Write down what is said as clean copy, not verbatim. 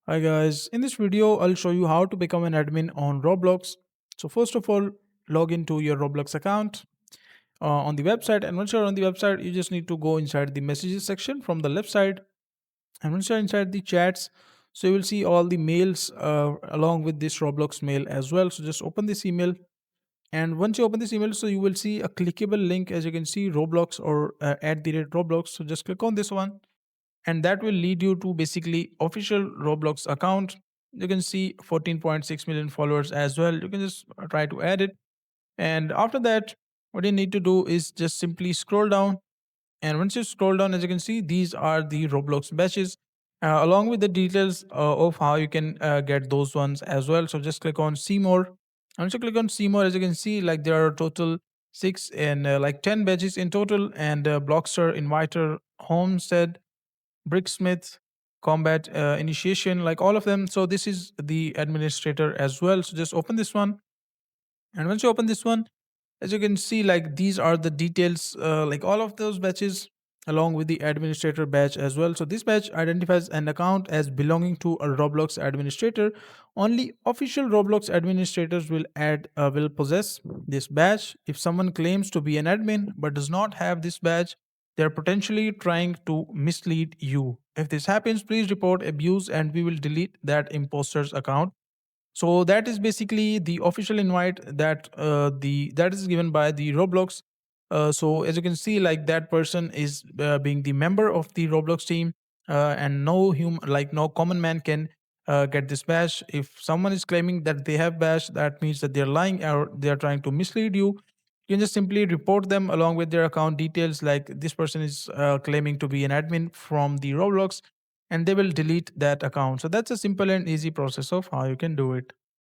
Hi guys, in this video I'll show you how to become an admin on Roblox. So first of all, log into your Roblox account on the website, and once you're on the website you just need to go inside the messages section from the left side, and once you're inside the chats, so you will see all the mails along with this Roblox mail as well. So just open this email, and once you open this email, so you will see a clickable link, as you can see, Roblox or at the rate Roblox. So just click on this one, and that will lead you to basically official Roblox account. You can see 14.6 million followers as well. You can just try to add it, and after that what you need to do is just simply scroll down, and once you scroll down, as you can see, these are the Roblox badges, along with the details of how you can get those ones as well. So just click on see more. And once you click on see more, as you can see, like there are total six and like 10 badges in total, and Blockster, Inviter, Homestead, Bricksmith, Combat, Initiation, like all of them. So this is the administrator as well. So just open this one, and once you open this one, as you can see, like these are the details, like all of those batches along with the administrator badge as well. So this badge identifies an account as belonging to a Roblox administrator. Only official Roblox administrators will possess this badge. If someone claims to be an admin but does not have this badge, they're potentially trying to mislead you. If this happens, please report abuse and we will delete that imposter's account. So that is basically the official invite that that is given by the Roblox. So as you can see, like that person is being the member of the Roblox team, and no common man can get this badge. If someone is claiming that they have badge, that means that they're lying or they're trying to mislead you. You can just simply report them along with their account details, like this person is claiming to be an admin from the Roblox, and they will delete that account. So that's a simple and easy process of how you can do it.